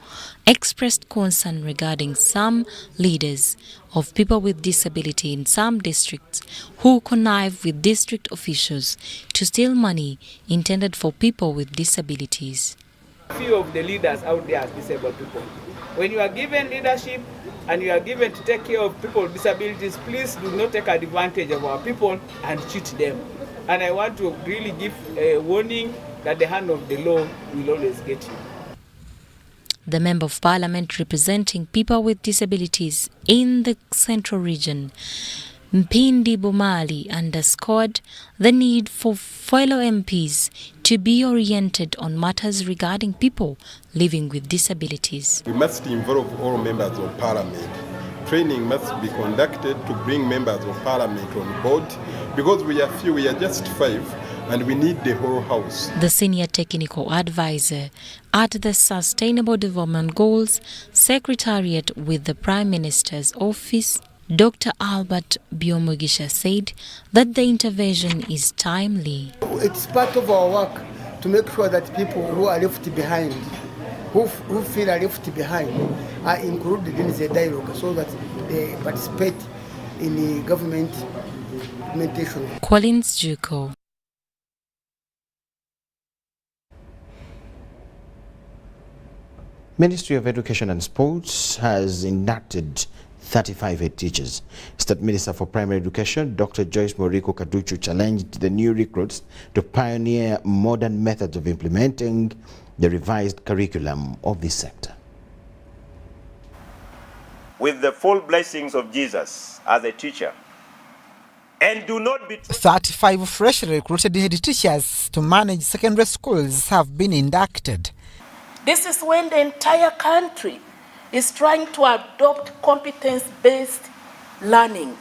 expressed concern regarding some leaders of people with disability in some districts who connive with district officials to steal money intended for people with disabilities. Few of the leaders out there are disabled people. When you are given leadership and you are given to take care of people with disabilities, please do not take advantage of our people and cheat them. And I want to really give a warning that the hand of the law will always get you. The Member of Parliament representing people with disabilities in the Central Region, Mpindi Bumali, underscored the need for fellow MPs to be oriented on matters regarding people living with disabilities. We must involve all members of Parliament. Training must be conducted to bring members of Parliament on board, because we are few, we are just 5, and we need the whole House. The senior technical advisor at the Sustainable Development Goals Secretariat with the Prime Minister's Office, Dr. Albert Biomugisha, said that the intervention is timely. It's part of our work to make sure that people who are left behind, who feel are left behind, are included in the dialogue so that they participate in the government implementation. Collins Juko. Ministry of Education and Sports has inducted 35 head teachers. State Minister for Primary Education, Dr. Joyce Moriko Kaduchu, challenged the new recruits to pioneer modern methods of implementing the revised curriculum of this sector. With the full blessings of Jesus as a teacher, and do not be 35 freshly recruited head teachers to manage secondary schools have been inducted. This is when the entire country is trying to adopt competence-based learning.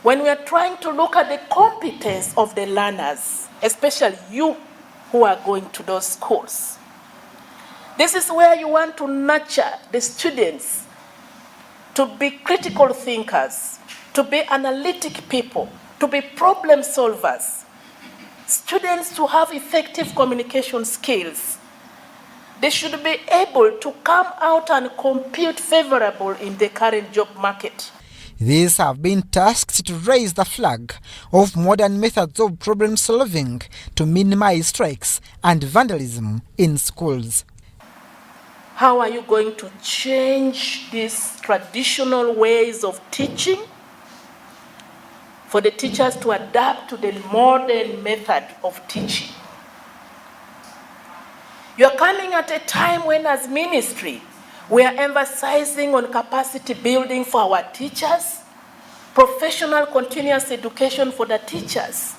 When we are trying to look at the competence of the learners, especially you who are going to those schools, this is where you want to nurture the students to be critical thinkers, to be analytic people, to be problem solvers, students to have effective communication skills. They should be able to come out and compete favorable in the current job market. These have been tasked to raise the flag of modern methods of problem solving to minimize strikes and vandalism in schools. How are you going to change these traditional ways of teaching for the teachers to adapt to the modern method of teaching? You are coming at a time when, as ministry, we are emphasizing on capacity building for our teachers, professional continuous education for the teachers.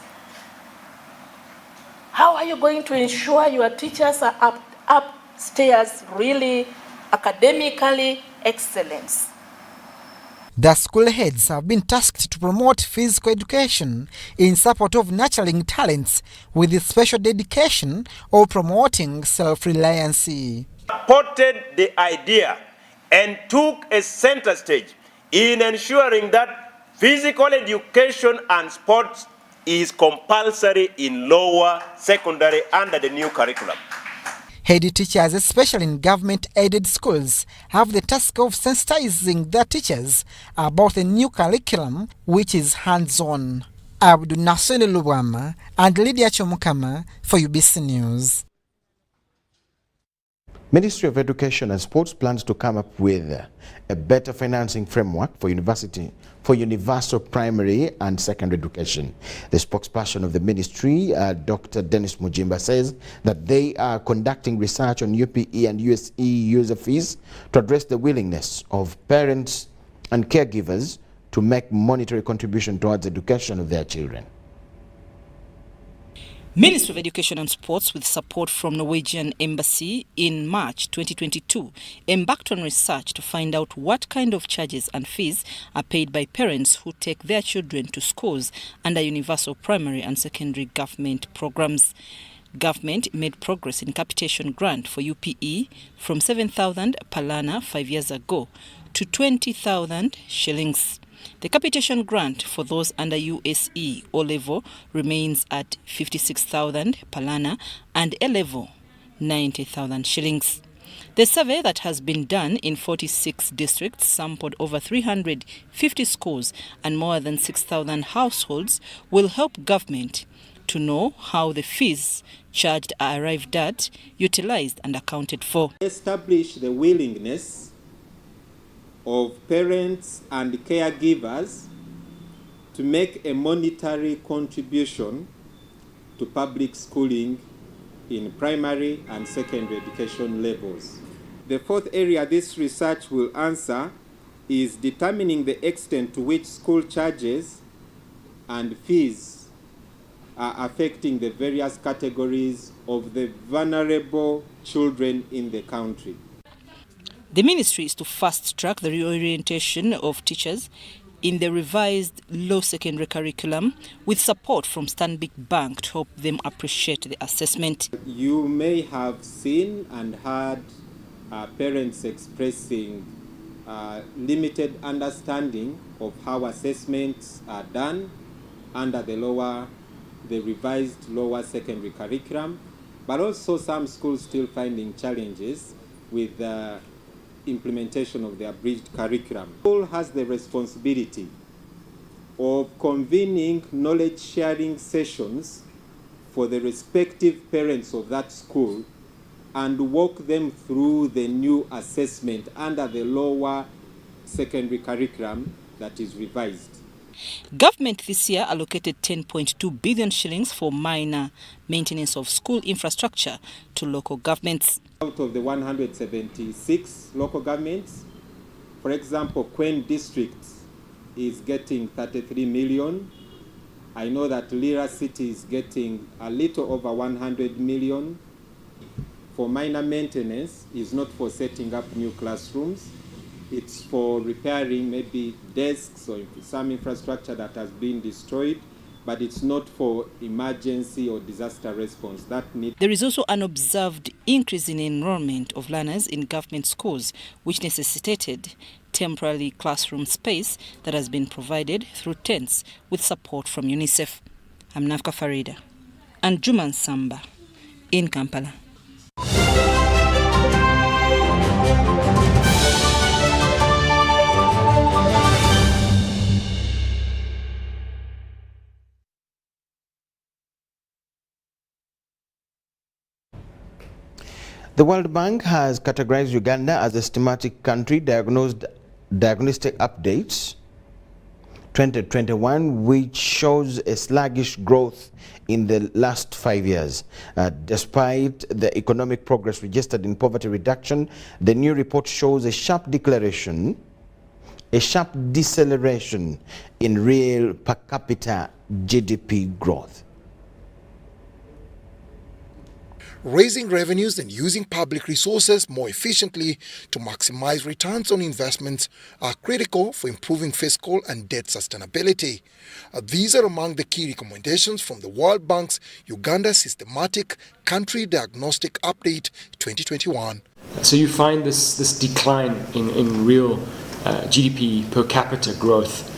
How are you going to ensure your teachers are upstairs, really academically excellent? The school heads have been tasked to promote physical education in support of nurturing talents with special dedication or promoting self-reliance. Supported the idea and took a center stage in ensuring that physical education and sports is compulsory in lower secondary under the new curriculum. Head teachers, especially in government-aided schools, have the task of sensitizing their teachers about the new curriculum, which is hands-on. Abdu Nasser Lukomwa and Lydia Chomukama for UBC News. Ministry of Education and Sports plans to come up with a better financing framework for universal primary and secondary education. The spokesperson of the ministry, Dr. Dennis Mujimba, says that they are conducting research on UPE and USE user fees to address the willingness of parents and caregivers to make monetary contribution towards education of their children. Ministry of Education and Sports, with support from Norwegian Embassy in March 2022, embarked on research to find out what kind of charges and fees are paid by parents who take their children to schools under universal primary and secondary government programs. Government made progress in capitation grant for UPE from 7,000 per learner 5 years ago to 20,000 shillings. The capitation grant for those under USE O-level remains at 56,000 per learner and A-level 90,000 shillings. The survey that has been done in 46 districts sampled over 350 schools and more than 6,000 households will help government to know how the fees charged are arrived at, utilized and accounted for. Establish the willingness of parents and caregivers to make a monetary contribution to public schooling in primary and secondary education levels. The fourth area this research will answer is determining the extent to which school charges and fees are affecting the various categories of the vulnerable children in the country. The ministry is to fast-track the reorientation of teachers in the revised low secondary curriculum with support from Stanbic Bank to help them appreciate the assessment. You may have seen and heard parents expressing limited understanding of how assessments are done under the revised lower secondary curriculum, but also some schools still finding challenges with the implementation of the abridged curriculum. The school has the responsibility of convening knowledge-sharing sessions for the respective parents of that school and walk them through the new assessment under the lower secondary curriculum that is revised. Government this year allocated 10.2 billion shillings for minor maintenance of school infrastructure to local governments. Out of the 176 local governments, for example, Kwen District is getting 33 million. I know that Lira City is getting a little over 100 million. For minor maintenance, is not for setting up new classrooms. It's for repairing maybe desks or some infrastructure that has been destroyed, but it's not for emergency or disaster response. There is also an observed increase in enrollment of learners in government schools, which necessitated temporary classroom space that has been provided through tents with support from UNICEF. I'm Nafka Farida and Juman Samba in Kampala. The World Bank has categorized Uganda as a thematic country. Diagnostic updates 2021, which shows a sluggish growth in the last 5 years. Despite the economic progress registered in poverty reduction, the new report shows a sharp deceleration in real per capita GDP growth. Raising revenues and using public resources more efficiently to maximize returns on investments are critical for improving fiscal and debt sustainability. These are among the key recommendations from the World Bank's Uganda Systematic Country Diagnostic Update 2021. So you find this decline in real GDP per capita growth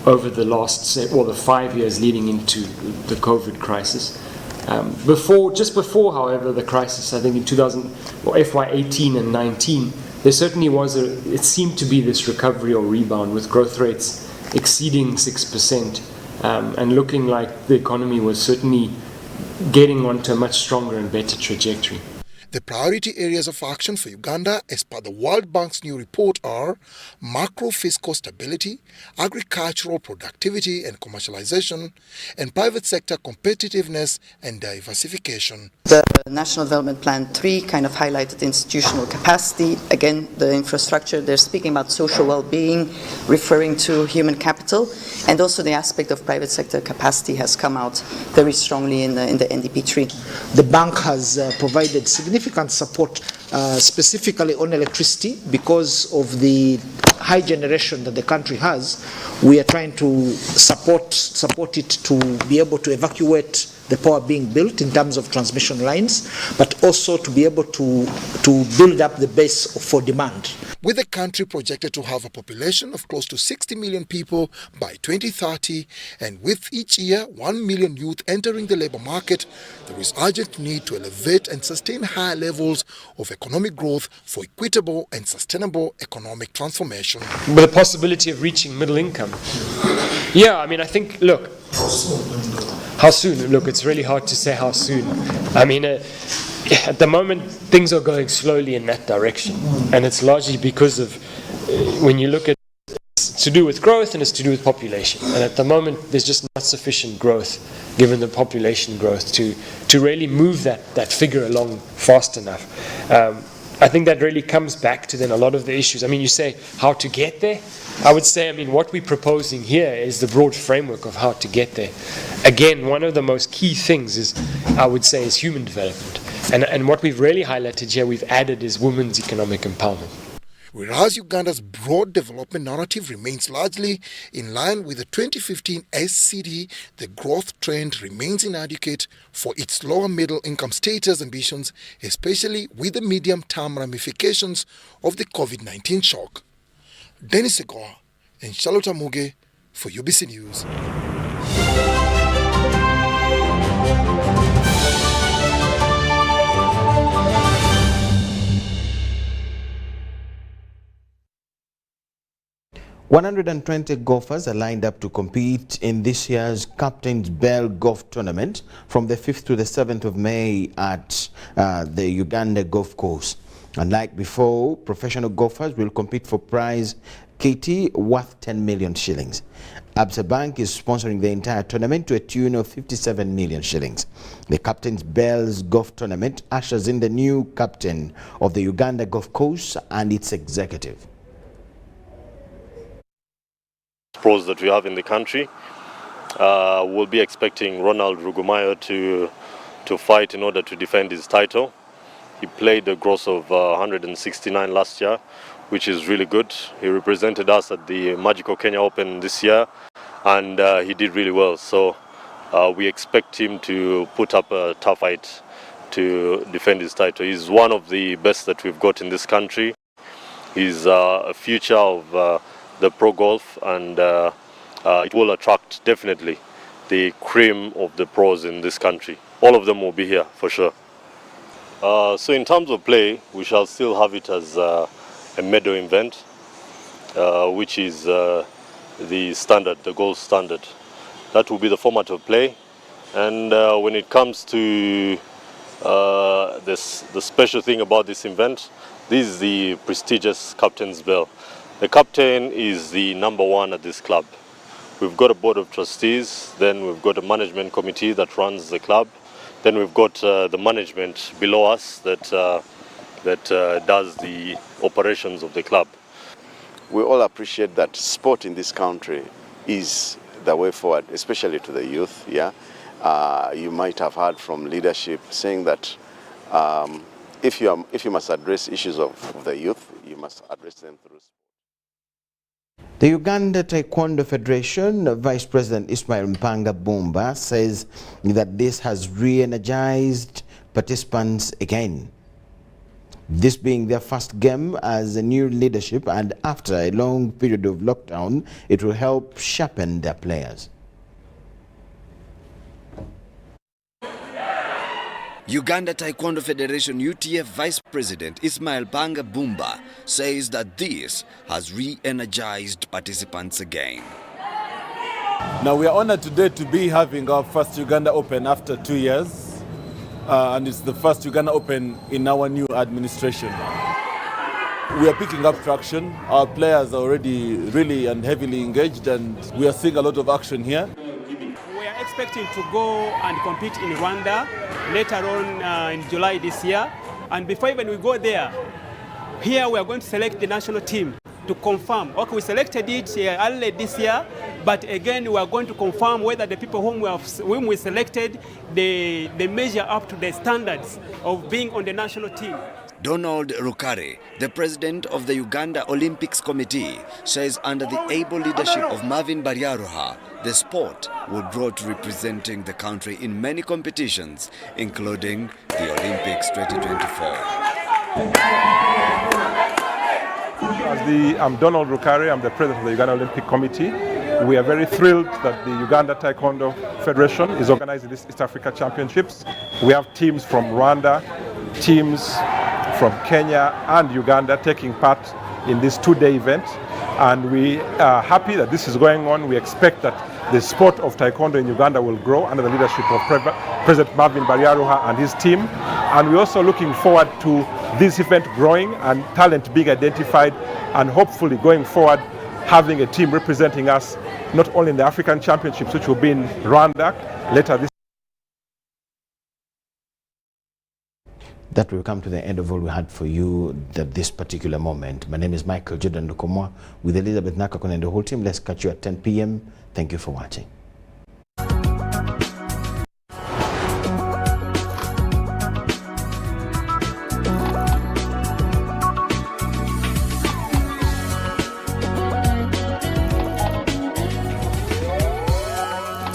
over the last, the 5 years leading into the COVID crisis. Just before, however, the crisis, I think in FY18 and 19, there certainly it seemed to be this recovery or rebound with growth rates exceeding 6%, and looking like the economy was certainly getting onto a much stronger and better trajectory. The priority areas of action for Uganda as per the World Bank's new report are macro-fiscal stability, agricultural productivity and commercialization, and private sector competitiveness and diversification. The National Development Plan 3 kind of highlighted institutional capacity, again the infrastructure, they're speaking about social well-being, referring to human capital, and also the aspect of private sector capacity has come out very strongly in the NDP 3. The bank has provided significant support specifically on electricity because of the high generation that the country has. We are trying to support it to be able to evacuate the power being built in terms of transmission lines, but also to be able to build up the base for demand. With the country projected to have a population of close to 60 million people by 2030, and with each year 1 million youth entering the labour market, there is urgent need to elevate and sustain higher levels of economic growth for equitable and sustainable economic transformation. But the possibility of reaching middle income. Yeah, I mean, I think, look, how soon? Look, it's really hard to say how soon. I mean, at the moment, things are going slowly in that direction. And it's largely because of, when you look at, it's to do with growth and it's to do with population. And at the moment, there's just not sufficient growth, given the population growth, to really move that figure along fast enough. I think that really comes back to then a lot of the issues. I mean, you say how to get there. I would say, I mean, what we're proposing here is the broad framework of how to get there. Again, one of the most key things is, I would say, is human development. And what we've really highlighted here, we've added is women's economic empowerment. Whereas Uganda's broad development narrative remains largely in line with the 2015 SCD, the growth trend remains inadequate for its lower middle income status ambitions, especially with the medium-term ramifications of the COVID-19 shock. Dennis Segoa and Charlotte Muge for UBC News. $120 golfers are lined up to compete in this year's Captain's Bell Golf Tournament from the 5th to the 7th of May at the Uganda Golf Course. Unlike before, professional golfers will compete for prize kitty worth 10 million shillings. Absa Bank is sponsoring the entire tournament to a tune of 57 million shillings. The Captain's Bell's Golf Tournament ushers in the new captain of the Uganda Golf Course and its executive. Pros that we have in the country, we'll be expecting Ronald Rugumayo to fight in order to defend his title. He played a gross of 169 last year, which is really good. He represented us at the Magical Kenya Open this year, and he did really well. So we expect him to put up a tough fight to defend his title. He's one of the best that we've got in this country. He's a future of the pro golf, and it will attract definitely the cream of the pros in this country. All of them will be here for sure. So in terms of play, we shall still have it as a medal event, which is the standard, the gold standard. That will be the format of play. And when it comes to the special thing about this event, this is the prestigious Captain's Bell. The captain is the #1 at this club. We've got a board of trustees, then we've got a management committee that runs the club, then we've got the management below us that does the operations of the club. We all appreciate that sport in this country is the way forward, especially to the youth. Yeah, you might have heard from leadership saying that if you must address issues of the youth, you must address them through sport. The Uganda Taekwondo Federation Vice President Ismail Mpanga Bumba says that this has re-energized participants again. This being their first game as a new leadership, and after a long period of lockdown, it will help sharpen their players. Uganda Taekwondo Federation UTF Vice President Ismail Banga Bumba says that this has re-energized participants again. Now we are honored today to be having our first Uganda Open after 2 years, and it's the first Uganda Open in our new administration. We are picking up traction. Our players are already really and heavily engaged, and we are seeing a lot of action here. We are expecting to go and compete in Rwanda later on in July this year. And before even we go there, here we are going to select the national team to confirm. Okay, we selected it early this year, but again we are going to confirm whether the people whom we selected, they measure up to the standards of being on the national team. Donald Rukare, the president of the Uganda Olympics Committee, says under the able leadership of Marvin Baryaruha, the sport will grow to representing the country in many competitions, including the Olympics 2024. I'm Donald Rukare, I'm the president of the Uganda Olympic Committee. We are very thrilled that the Uganda Taekwondo Federation is organizing this East Africa Championships. We have teams from Rwanda, teams from Kenya and Uganda taking part in this two-day event, and we are happy that this is going on. We expect that the sport of Taekwondo in Uganda will grow under the leadership of President Marvin Baryaruha and his team, and we're also looking forward to this event growing and talent being identified, and hopefully going forward having a team representing us not only in the African Championships, which will be in Rwanda later this. That will come to the end of all we had for you at this particular moment. My name is Micheal Jordan Lukomwa with Elizabeth Nakakon and the whole team. Let's catch you at 10 p.m. Thank you for watching.